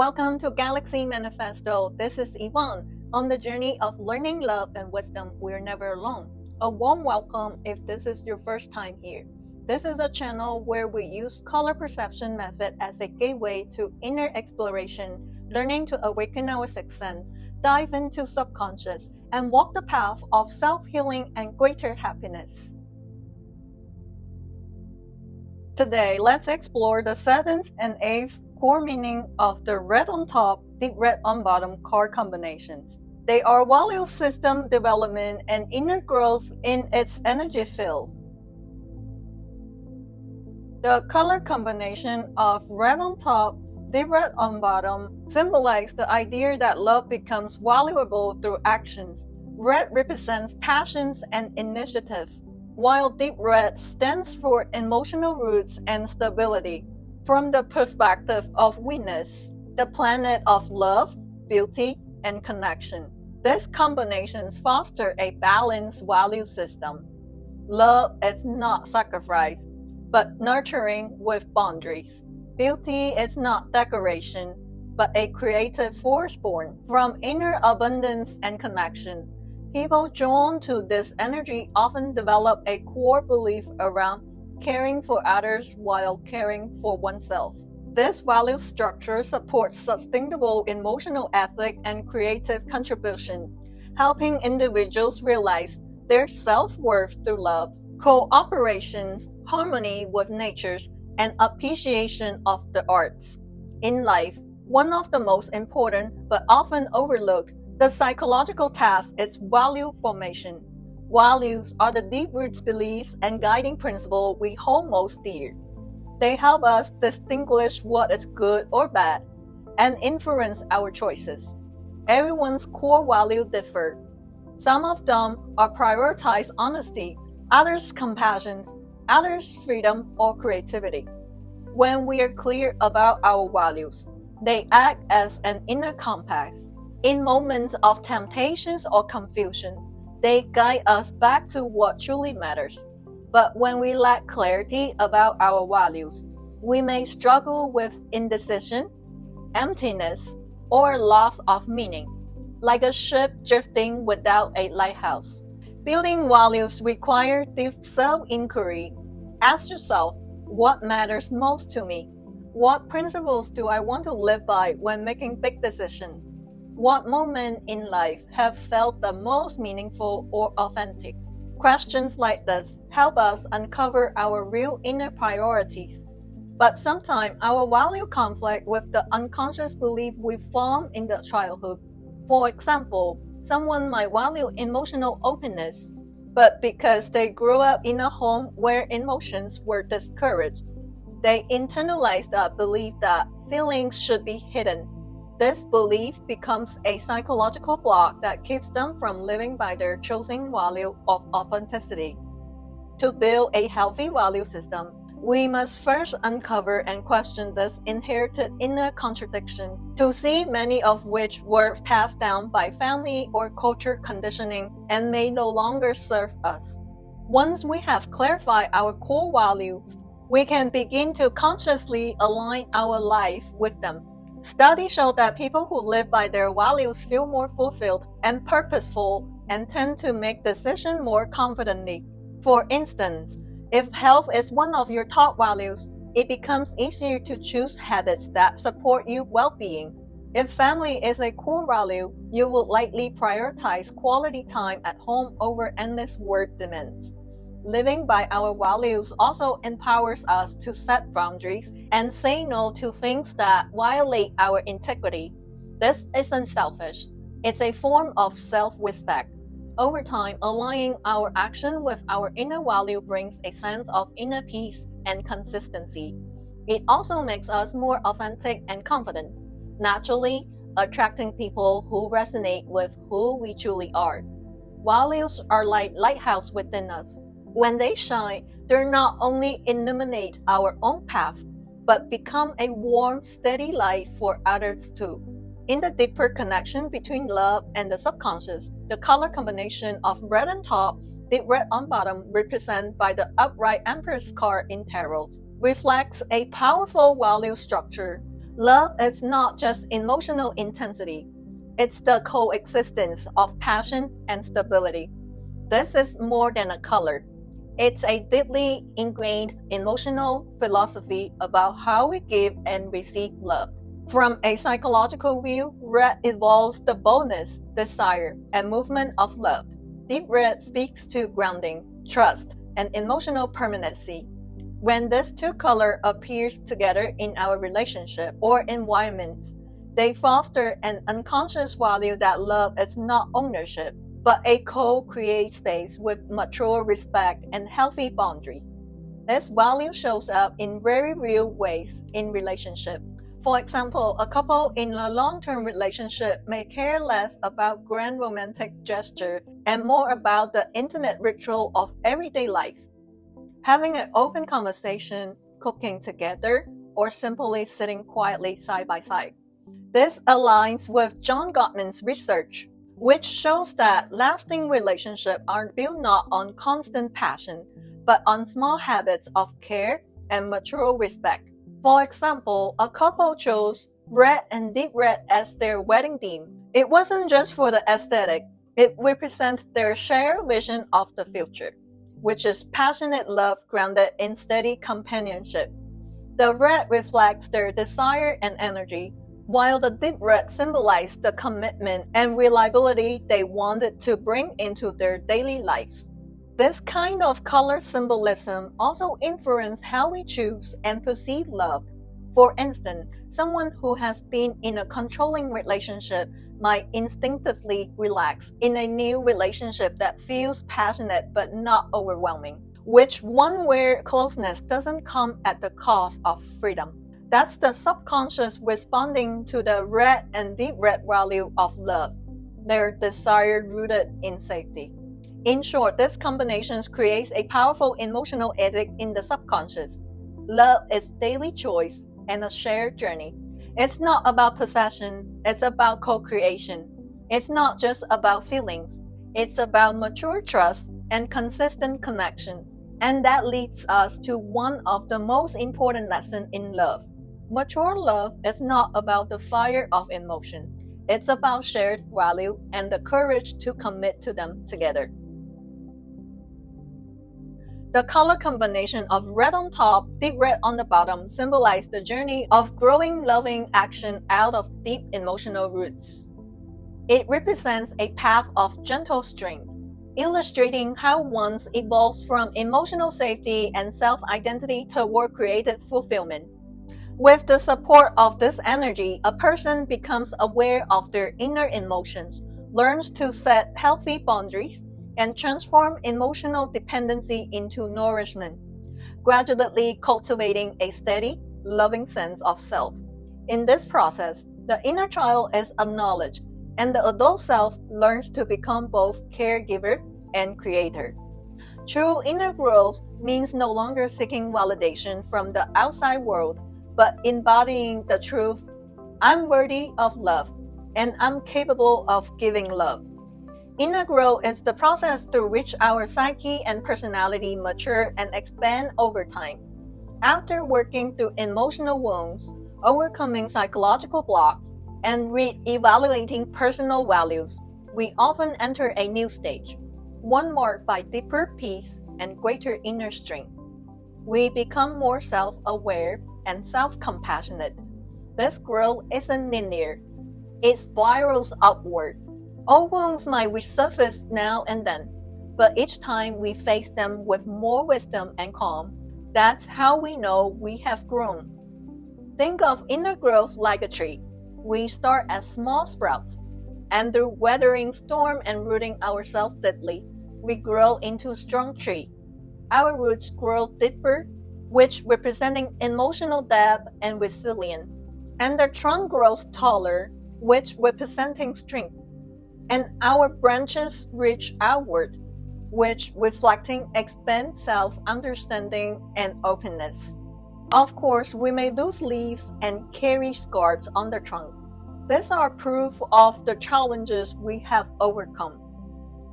Welcome to Galaxy Manifesto. This is Yvonne. On the journey of learning love and wisdom, we're never alone. A warm welcome if this is your first time here. This is a channel where we use color perception method as a gateway to inner exploration, learning to awaken our sixth sense, dive into subconscious, and walk the path of self-healing and greater happiness. Today, let's explore the 7th and 8th core meaning of the red on top, deep red on bottom card combinations. They are value system development and inner growth in its energy field. The color combination of red on top, deep red on bottom symbolize the idea that love becomes valuable through actions. Red represents passions and initiative, while deep red stands for emotional roots and stability. From the perspective of Venus, the planet of love, beauty, and connection, these combinations foster a balanced value system. Love is not sacrifice, but nurturing with boundaries. Beauty is not decoration, but a creative force born from inner abundance and connection. People drawn to this energy often develop a core belief around caring for others while caring for oneself. This value structure supports sustainable emotional ethic and creative contribution, helping individuals realize their self-worth through love, cooperation, harmony with nature, and appreciation of the arts. In life, one of the most important but often overlooked the psychological task is value formation. Values are the deep-rooted beliefs and guiding principles we hold most dear. They help us distinguish what is good or bad and influence our choices. Everyone's core values differ. Some of them are prioritize honesty, others compassion, others freedom or creativity. When we are clear about our values, they act as an inner compass. In moments of temptations or confusions, they guide us back to what truly matters. But when we lack clarity about our values, we may struggle with indecision, emptiness, or loss of meaning, like a ship drifting without a lighthouse. Building values requires deep self-inquiry. Ask yourself, what matters most to me? What principles do I want to live by when making big decisions? What moment in life have felt the most meaningful or authentic? Questions like this help us uncover our real inner priorities. But sometimes our value conflict with the unconscious belief we formed in the childhood. For example, someone might value emotional openness, but because they grew up in a home where emotions were discouraged, they internalize the belief that feelings should be hidden. This belief becomes a psychological block that keeps them from living by their chosen value of authenticity. To build a healthy value system, we must first uncover and question these inherited inner contradictions, to see many of which were passed down by family or culture conditioning and may no longer serve us. Once we have clarified our core values, we can begin to consciously align our life with them. Studies show that people who live by their values feel more fulfilled and purposeful and tend to make decisions more confidently. For instance, if health is one of your top values, it becomes easier to choose habits that support your well-being. If family is a core value, you will likely prioritize quality time at home over endless work demands. Living by our values also empowers us to set boundaries and say no to things that violate our integrity. This isn't selfish. It's a form of self-respect. Over time, aligning our action with our inner value brings a sense of inner peace and consistency. It also makes us more authentic and confident, naturally attracting people who resonate with who we truly are. Values are like lighthouses within us. When they shine, they not only illuminate our own path, but become a warm, steady light for others too. In the deeper connection between love and the subconscious, the color combination of red on top, deep red on bottom, represented by the upright Empress card in tarot, reflects a powerful value structure. Love is not just emotional intensity, it's the coexistence of passion and stability. This is more than a color. It's a deeply ingrained emotional philosophy about how we give and receive love. From a psychological view, red involves the boldness, desire, and movement of love. Deep red speaks to grounding, trust, and emotional permanency. When these two colors appear together in our relationship or environments, they foster an unconscious value that love is not ownership, but a co-create space with mature respect and healthy boundary. This value shows up in very real ways in relationship. For example, a couple in a long-term relationship may care less about grand romantic gesture and more about the intimate ritual of everyday life. Having an open conversation, cooking together, or simply sitting quietly side by side. This aligns with John Gottman's research, which shows that lasting relationships are built not on constant passion, but on small habits of care and mutual respect. For example, a couple chose red and deep red as their wedding theme. It wasn't just for the aesthetic, it represents their shared vision of the future, which is passionate love grounded in steady companionship. The red reflects their desire and energy, while the deep red symbolizes the commitment and reliability they wanted to bring into their daily lives. This kind of color symbolism also influences how we choose and perceive love. For instance, someone who has been in a controlling relationship might instinctively relax in a new relationship that feels passionate but not overwhelming, which one where closeness doesn't come at the cost of freedom. That's the subconscious responding to the red and deep red value of love, their desire rooted in safety. In short, this combination creates a powerful emotional ethic in the subconscious. Love is daily choice and a shared journey. It's not about possession, it's about co-creation. It's not just about feelings, it's about mature trust and consistent connections. And that leads us to one of the most important lessons in love. Mature love is not about the fire of emotion. It's about shared value and the courage to commit to them together. The color combination of red on top, deep red on the bottom symbolize the journey of growing loving action out of deep emotional roots. It represents a path of gentle strength, illustrating how one evolves from emotional safety and self-identity toward creative fulfillment. With the support of this energy, a person becomes aware of their inner emotions, learns to set healthy boundaries, and transform emotional dependency into nourishment, gradually cultivating a steady, loving sense of self. In this process, the inner child is acknowledged, and the adult self learns to become both caregiver and creator. True inner growth means no longer seeking validation from the outside world, but embodying the truth, I'm worthy of love, and I'm capable of giving love. Inner growth is the process through which our psyche and personality mature and expand over time. After working through emotional wounds, overcoming psychological blocks, and re-evaluating personal values, we often enter a new stage, one marked by deeper peace and greater inner strength. We become more self-aware and self-compassionate. This growth isn't linear, it spirals upward. All wounds might resurface now and then, but each time we face them with more wisdom and calm, that's how we know we have grown. Think of inner growth like a tree. We start as small sprouts, and through weathering storm and rooting ourselves deeply, we grow into a strong tree. Our roots grow deeper, which representing emotional depth and resilience, and the trunk grows taller, which representing strength. And our branches reach outward, which reflecting expand self-understanding and openness. Of course, we may lose leaves and carry scars on the trunk. These are proof of the challenges we have overcome.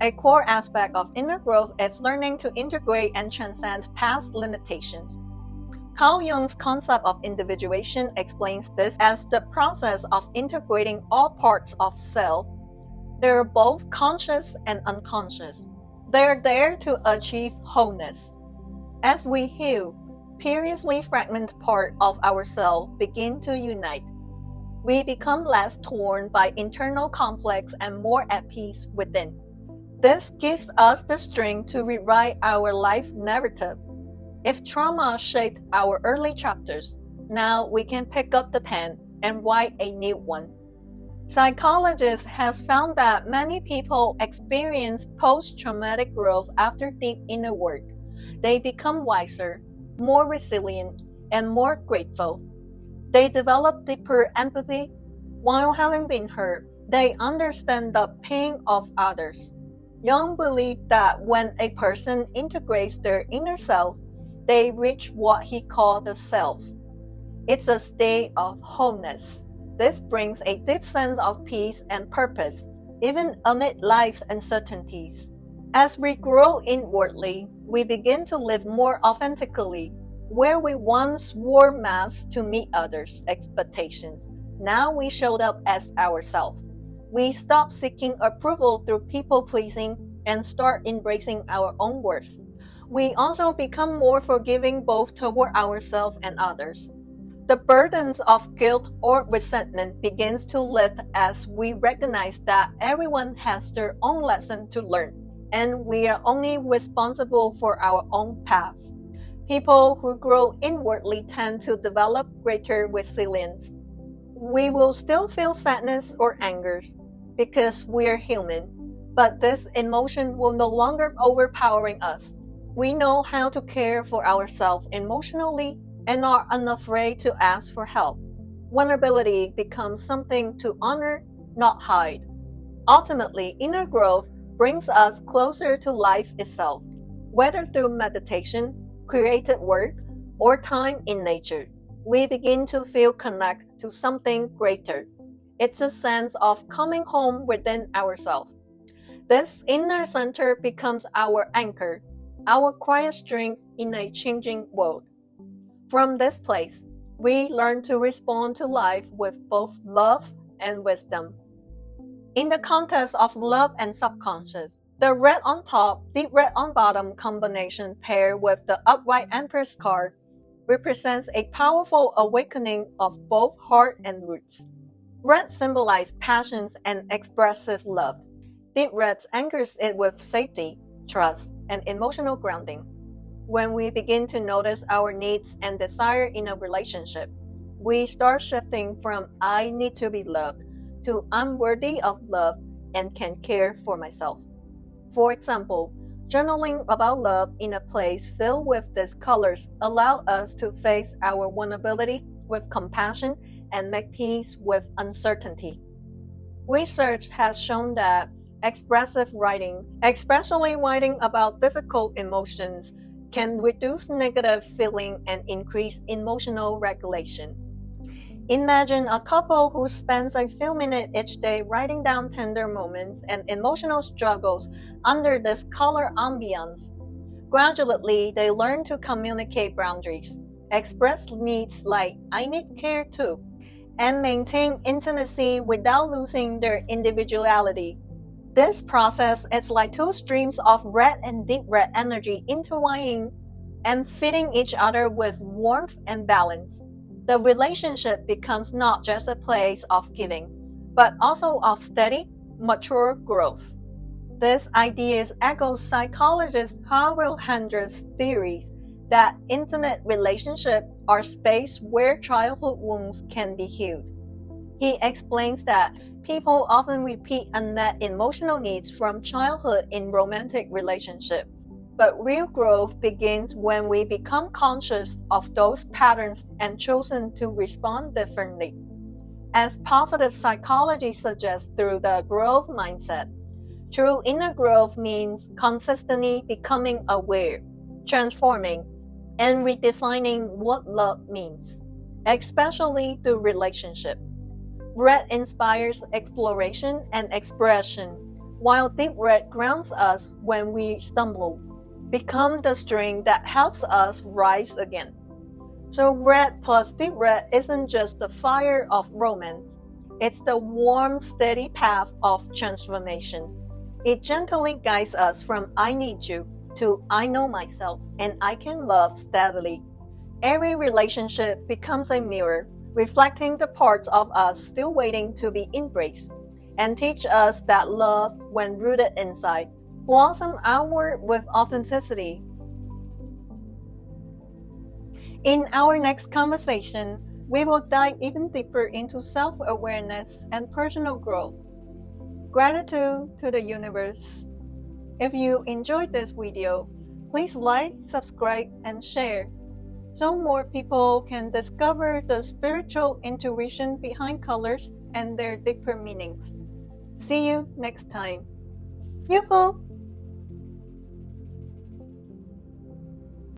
A core aspect of inner growth is learning to integrate and transcend past limitations. Carl Jung's concept of individuation explains this as the process of integrating all parts of self. They're both conscious and unconscious. They're there to achieve wholeness. As we heal, previously fragmented parts of ourselves begin to unite. We become less torn by internal conflicts and more at peace within. This gives us the strength to rewrite our life narrative. If trauma shaped our early chapters, now we can pick up the pen and write a new one. Psychologists have found that many people experience post-traumatic growth after deep inner work. They become wiser, more resilient, and more grateful. They develop deeper empathy. While having been hurt, they understand the pain of others. Jung believed that when a person integrates their inner self, they reach what he called the self. It's a state of wholeness. This brings a deep sense of peace and purpose, even amid life's uncertainties. As we grow inwardly, we begin to live more authentically. Where we once wore masks to meet others' expectations, now we showed up as ourselves. We stop seeking approval through people-pleasing and start embracing our own worth. We also become more forgiving both toward ourselves and others. The burdens of guilt or resentment begins to lift as we recognize that everyone has their own lesson to learn, and we are only responsible for our own path. People who grow inwardly tend to develop greater resilience. We will still feel sadness or anger because we are human, but this emotion will no longer overpowering us. We know how to care for ourselves emotionally and are unafraid to ask for help. Vulnerability becomes something to honor, not hide. Ultimately, inner growth brings us closer to life itself, whether through meditation, creative work, or time in nature. We begin to feel connected to something greater. It's a sense of coming home within ourselves. This inner center becomes our anchor, our quiet strength in a changing world. From this place, we learn to respond to life with both love and wisdom. In the context of love and subconscious, the red on top, deep red on bottom combination paired with the upright Empress card represents a powerful awakening of both heart and roots. Red symbolizes passions and expressive love. Deep red anchors it with safety, trust, and emotional grounding. When we begin to notice our needs and desire in a relationship, we start shifting from I need to be loved to I'm worthy of love and can care for myself. For example, journaling about love in a place filled with these colors allows us to face our vulnerability with compassion and make peace with uncertainty. Research has shown that expressive writing, especially writing about difficult emotions, can reduce negative feeling and increase emotional regulation. Imagine a couple who spends a few minutes each day writing down tender moments and emotional struggles under this color ambiance. Gradually, they learn to communicate boundaries, express needs like I need care too, and maintain intimacy without losing their individuality. This process is like two streams of red and deep red energy intertwining and fitting each other with warmth and balance. The relationship becomes not just a place of giving, but also of steady, mature growth. This idea echoes psychologist Howard Hendricks' theories that intimate relationships are spaces where childhood wounds can be healed. He explains that people often repeat unmet emotional needs from childhood in romantic relationships. But real growth begins when we become conscious of those patterns and chosen to respond differently. As positive psychology suggests through the growth mindset, true inner growth means consistently becoming aware, transforming, and redefining what love means, especially through relationship. Red inspires exploration and expression, while deep red grounds us when we stumble, become the strength that helps us rise again. So red plus deep red isn't just the fire of romance. It's the warm, steady path of transformation. It gently guides us from I need you to I know myself and I can love steadily. Every relationship becomes a mirror, reflecting the parts of us still waiting to be embraced, and teach us that love, when rooted inside, blossoms outward with authenticity. In our next conversation, we will dive even deeper into self awareness and personal growth. Gratitude to the universe. If you enjoyed this video, please like, subscribe, and share so more people can discover the spiritual intuition behind colors and their deeper meanings. See you next time. Yoo-hoo!